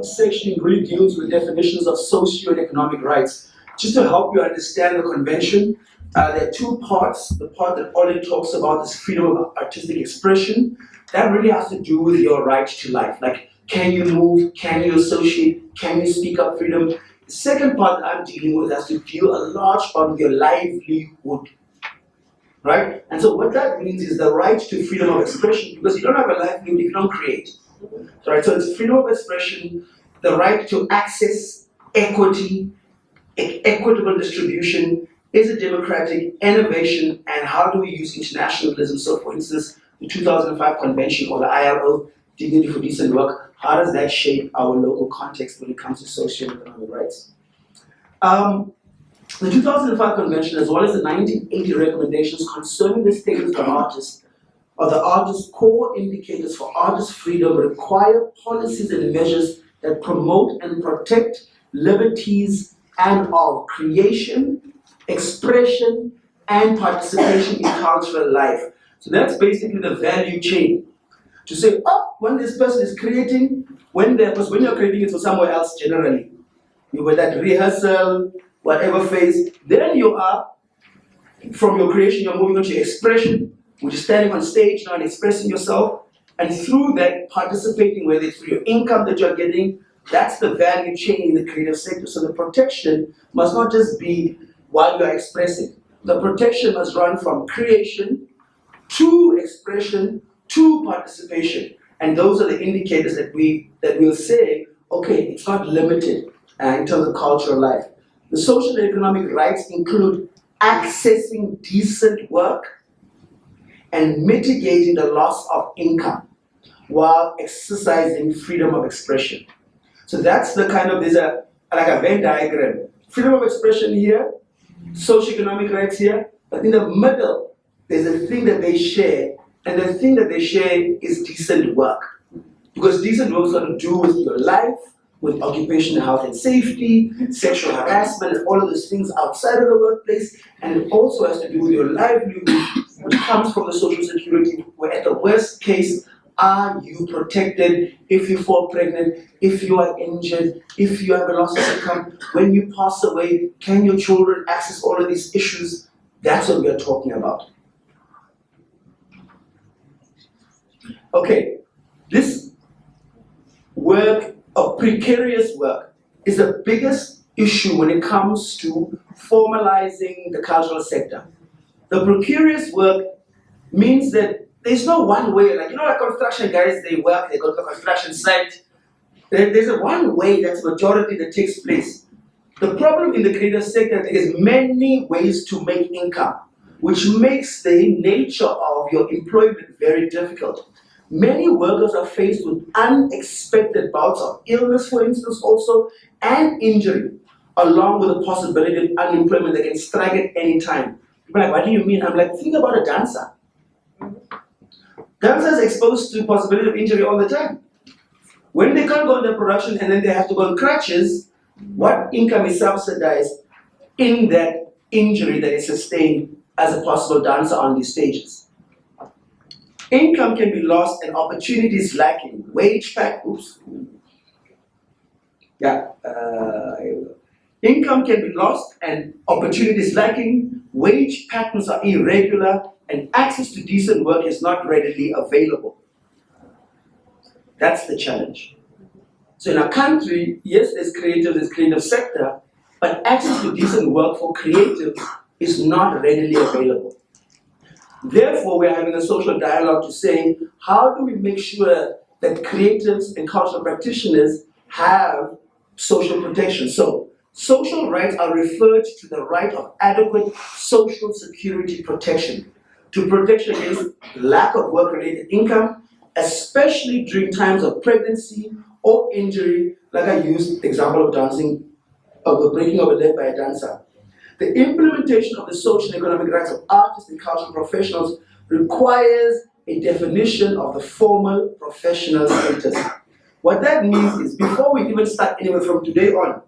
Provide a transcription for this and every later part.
section really deals with definitions of socio and economic rights. Just to help you understand the convention, there are two parts. The part that already talks about is freedom of artistic expression. That really has to do with your right to life. Like, can you move? Can you associate? Can you speak up freedom? The second part that I'm dealing with has to deal a large part with your livelihood. Right? And so what that means is the right to freedom of expression, because you don't have a livelihood if you don't create. Right? So it's freedom of expression, the right to access, equity, equitable distribution, is it democratic, innovation, and how do we use internationalism? So for instance, the 2005 convention or the ILO, Dignity for Decent Work, how does that shape our local context when it comes to social and economic rights? The 2005 convention, as well as the 1980 recommendations concerning the status of the artist's core indicators for artist freedom, require policies and measures that promote and protect liberties and of creation, expression, and participation in cultural life. So that's basically the value chain. To say, oh, when this person is creating, because when you're creating it for somewhere else generally, you were that rehearsal, whatever phase, then you are, from your creation, you're moving on to expression, which is standing on stage now and expressing yourself, and through that, participating, whether it's through your income that you're getting, that's the value chain in the creative sector. So the protection must not just be while you're expressing. The protection must run from creation to expression to participation. And those are the indicators that we'll say, okay, it's not limited in terms of cultural life. The social and economic rights include accessing decent work and mitigating the loss of income while exercising freedom of expression. So that's the kind of, there's like a Venn diagram. Freedom of expression here, socio-economic rights here, but in the middle, there's a thing that they share, and the thing that they share is decent work. Because decent work has got to do with your life, with occupational health and safety, sexual harassment, and all of those things outside of the workplace, and it also has to do with your livelihood, which comes from the social security, where at the worst case, are you protected if you fall pregnant, if you are injured, if you have a loss of income, when you pass away, can your children access all of these issues? That's what we are talking about. Okay, this work of precarious work is the biggest issue when it comes to formalizing the cultural sector. The precarious work means that there's no one way, like, you know, like construction guys, they work, they go to the construction site. There's a one way, that's majority that takes place. The problem in the creative sector is many ways to make income, which makes the nature of your employment very difficult. Many workers are faced with unexpected bouts of illness, for instance, also, and injury, along with the possibility of unemployment that can strike at any time. People are like, what do you mean? I'm like, think about a dancer. Dancers are exposed to possibility of injury all the time. When they can't go into production and then they have to go on crutches, what income is subsidized in that injury that is sustained as a possible dancer on these stages? Income can be lost and opportunities lacking. Wage pact, oops. Yeah, income can be lost and opportunities lacking. Wage patterns are irregular and access to decent work is not readily available. That's the challenge. So in our country, yes, there's creative sector, but access to decent work for creatives is not readily available. Therefore, we're having a social dialogue to say, how do we make sure that creatives and cultural practitioners have social protection? So, social rights are referred to the right of adequate social security protection, to protection against lack of work-related income, especially during times of pregnancy or injury, like I used the example of dancing, of the breaking of a leg by a dancer. The implementation of the social and economic rights of artists and cultural professionals requires a definition of the formal professional status. What that means is, before we even start anywhere from today on,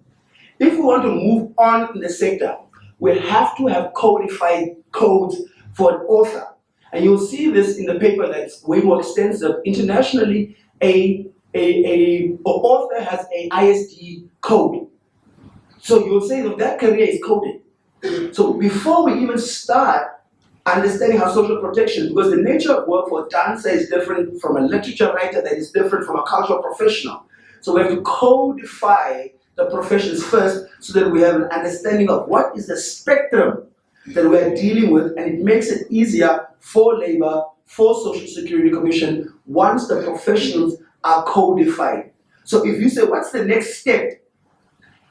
if we want to move on in the sector, we have to have codified codes for an author. And you'll see this in the paper that's way more extensive. Internationally, a an author has a ISD code. So you'll say that that career is coded. So before we even start understanding how social protection, because the nature of work for a dancer is different from a literature writer, that is different from a cultural professional. So we have to codify the professions first so that we have an understanding of what is the spectrum that we are dealing with, and it makes it easier for labor, for Social Security Commission, once the professionals are codified. So if you say, what's the next step?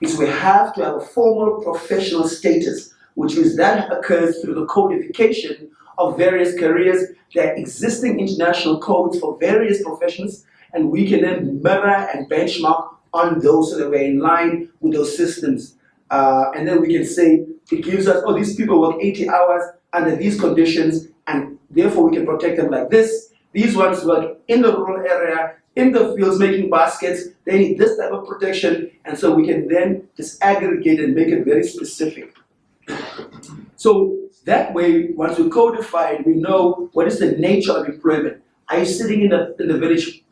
Is we have to have a formal professional status, which means that occurs through the codification of various careers. There are existing international codes for various professions, and we can then mirror and benchmark on those so that we're in line with those systems. And then we can say, it gives us, oh, these people work 80 hours under these conditions, and therefore we can protect them like this. These ones work in the rural area, in the fields making baskets, they need this type of protection, and so we can then disaggregate and make it very specific. So that way, once we codify it, we know what is the nature of employment. Are you sitting in the village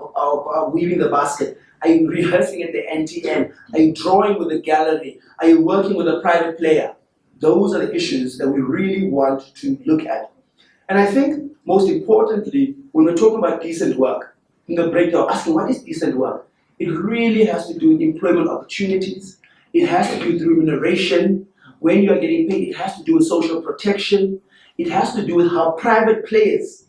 weaving the basket? Are you rehearsing at the NTN? Are you drawing with the gallery? Are you working with a private player? Those are the issues that we really want to look at. And I think, most importantly, when we're talking about decent work, in the breakdown, asking what is decent work, it really has to do with employment opportunities. It has to do with remuneration. When you are getting paid, it has to do with social protection. It has to do with how private players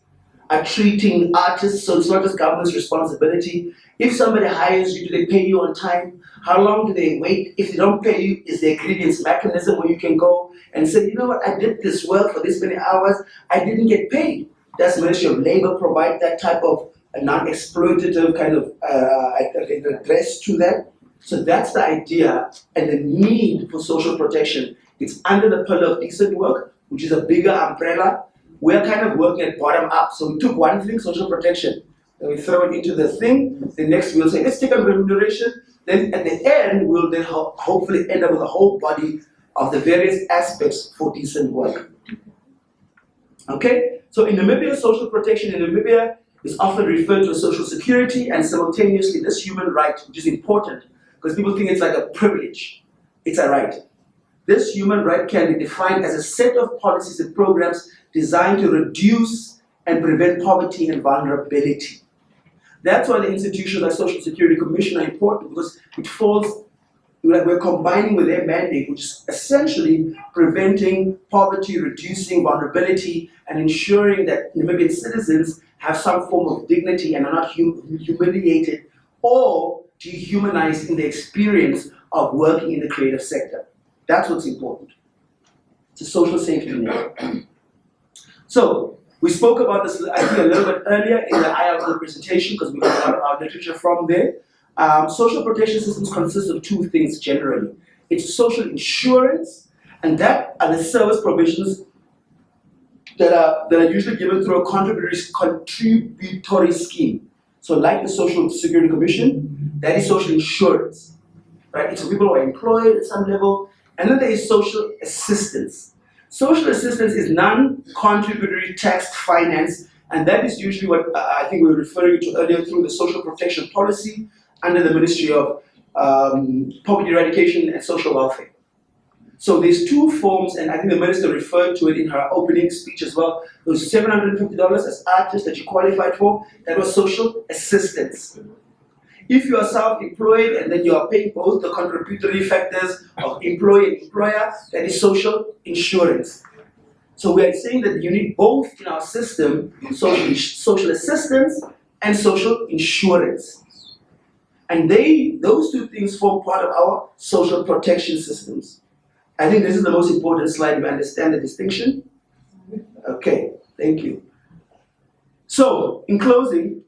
are treating artists, so it's not just government's responsibility. If somebody hires you, do they pay you on time? How long do they wait? If they don't pay you, is there a grievance mechanism where you can go and say, you know what, I did this work for this many hours, I didn't get paid. Does Ministry of Labor provide that type of a non-exploitative kind of address to that? So that's the idea and the need for social protection. It's under the pillar of decent work, which is a bigger umbrella. We're kind of working at bottom up. So we took one thing, social protection, and we throw it into the thing. The next we'll say, let's take on remuneration. Then at the end, we'll then hopefully end up with a whole body of the various aspects for decent work. Okay? So in Namibia, social protection in Namibia is often referred to as social security, and simultaneously this human right, which is important, because people think it's like a privilege. It's a right. This human right can be defined as a set of policies and programs designed to reduce and prevent poverty and vulnerability. That's why the institutions like Social Security Commission are important, because it falls, like we're combining with their mandate, which is essentially preventing poverty, reducing vulnerability, and ensuring that Namibian citizens have some form of dignity and are not humiliated or dehumanized in the experience of working in the creative sector. That's what's important. It's a social safety net. So, we spoke about this, I think, a little bit earlier in the IRL presentation, because we got a lot of our literature from there. Social protection systems consist of two things generally. It's social insurance, and that are the service provisions that are usually given through a contributory scheme. So like the Social Security Commission, that is social insurance, right? It's for people who are employed at some level. And then there is social assistance. Social assistance is non-contributory tax finance, and that is usually what I think we were referring to earlier through the social protection policy under the Ministry of Poverty Eradication and Social Welfare. So there's two forms, and I think the minister referred to it in her opening speech as well. It was $750 as artists that you qualified for. That was social assistance. If you are self-employed and then you are paying both the contributory factors of employee and employer, that is social insurance. So we are saying that you need both in our system, social assistance and social insurance. And those two things form part of our social protection systems. I think this is the most important slide to understand the distinction. Okay, thank you. So, in closing,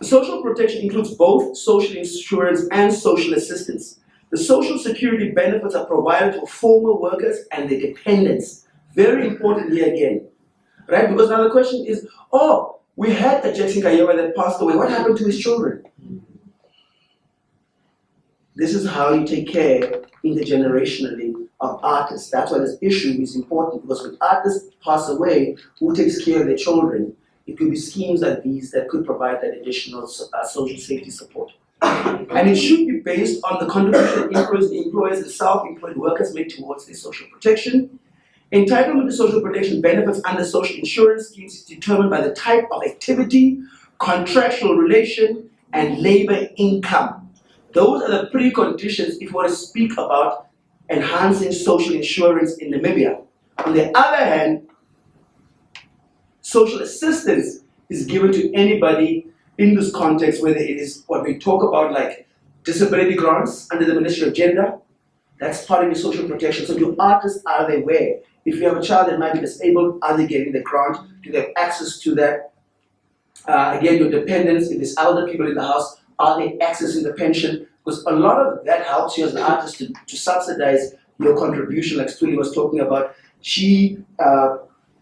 social protection includes both social insurance and social assistance. The social security benefits are provided for former workers and their dependents. Very important here again, right? Because now the question is, oh, we had a Jackson Kayewa that passed away. What happened to his children? This is how you take care intergenerationally of artists. That's why this issue is important, because when artists pass away, who takes care of their children? It could be schemes like these that could provide that additional social safety support. And it should be based on the contribution employers and self-employed workers make towards their social protection. Entitlement to social protection benefits under social insurance schemes is determined by the type of activity, contractual relation, and labor income. Those are the preconditions if you want to speak about enhancing social insurance in Namibia. On the other hand, social assistance is given to anybody in this context, whether it is what we talk about like disability grants under the Ministry of Gender, that's part of your social protection. So your artists, are they aware? If you have a child that might be disabled, are they getting the grant? Do they have access to that? Again, your dependents, if there's elder people in the house, are they accessing the pension? Because a lot of that helps you as an artist to subsidize your contribution, like Stuli was talking about. She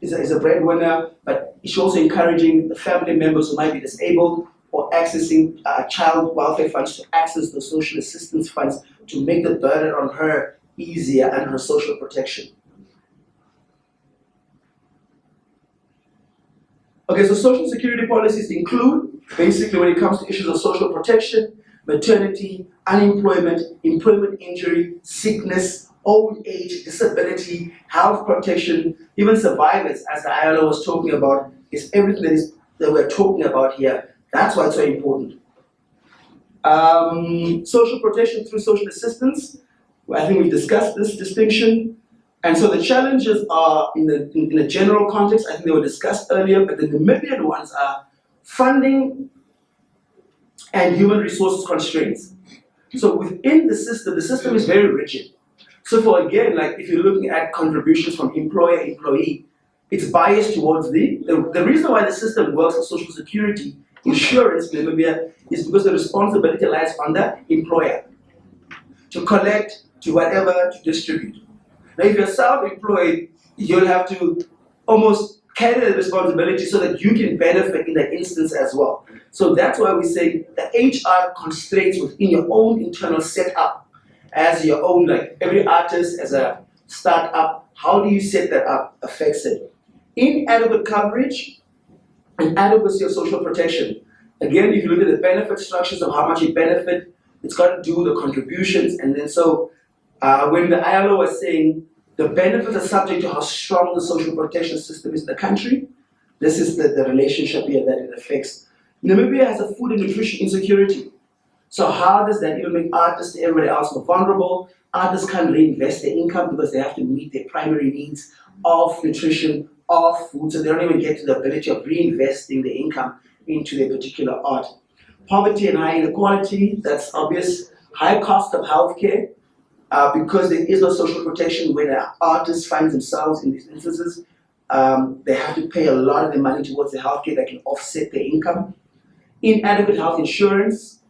is a breadwinner, but she's also encouraging the family members who might be disabled or accessing child welfare funds to access the social assistance funds to make the burden on her easier and her social protection. Okay, so social security policies include, basically when it comes to issues of social protection, maternity, unemployment, employment injury, sickness, old age, disability, health protection, even survivors, as the ILO was talking about, is everything that we're talking about here. That's why it's so important. Social protection through social assistance, I think we've discussed this distinction. And so the challenges are, in the general context, I think they were discussed earlier, but the Namibian ones are funding and human resources constraints. So within the system is very rigid. So for again, like if you're looking at contributions from employer-employee, it's biased towards the reason why the system works for social security insurance in Namibia is because the responsibility lies on the employer to collect, to whatever, to distribute. Now, if you're self-employed, you'll have to almost carry the responsibility so that you can benefit in that instance as well. So that's why we say the HR constraints within your own internal setup as your own, like every artist as a startup, how do you set that up affects it. Inadequate coverage and adequacy of social protection. Again, if you look at the benefit structures of how much you benefit, it's got to do with the contributions. And then so when the ILO was saying the benefits are subject to how strong the social protection system is in the country, this is the relationship here that it affects. Namibia has a food and nutrition insecurity. So how does that even make artists and everybody else more vulnerable? Artists can't reinvest their income because they have to meet their primary needs of nutrition, of food, so they don't even get to the ability of reinvesting their income into their particular art. Poverty and high inequality, that's obvious. High cost of healthcare, because there is no social protection when an artist finds themselves in these instances, they have to pay a lot of their money towards the healthcare that can offset their income. Inadequate health insurance,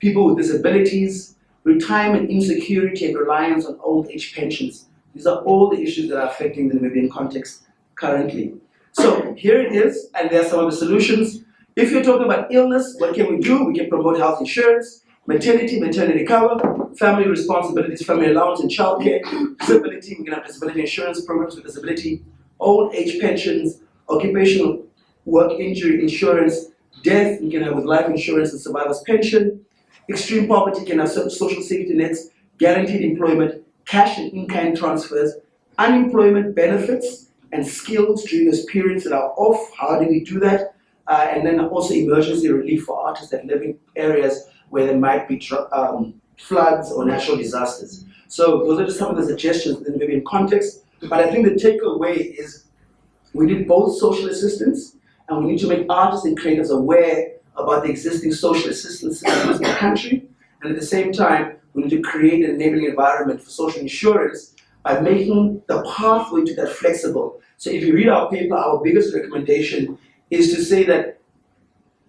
people with disabilities, retirement insecurity and reliance on old age pensions. These are all the issues that are affecting the Namibian context currently. So here it is, and there are some of the solutions. If you're talking about illness, what can we do? We can promote health insurance, maternity cover, family responsibilities, family allowance and childcare, disability, we can have disability insurance programs with disability, old age pensions, occupational work injury insurance, death, we can have with life insurance and survivor's pension, extreme poverty can have social safety nets, guaranteed employment, cash and in-kind transfers, unemployment benefits, and skills during those periods that are off. How do we do that? And then also emergency relief for artists that live in areas where there might be floods or natural disasters. So those are just some of the suggestions in the Namibian context. But I think the takeaway is we need both social assistance and we need to make artists and creators aware about the existing social assistance systems in the country. And at the same time, we need to create an enabling environment for social insurance by making the pathway to that flexible. So if you read our paper, our biggest recommendation is to say that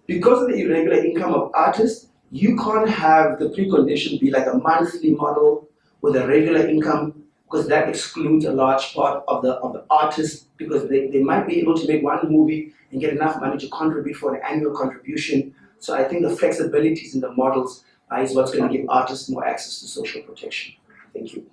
because of the irregular income of artists, you can't have the precondition be like a monthly model with a regular income, because that excludes a large part of the artists, because they might be able to make one movie and get enough money to contribute for an annual contribution. So I think the flexibilities in the models is what's going to give artists more access to social protection. Thank you.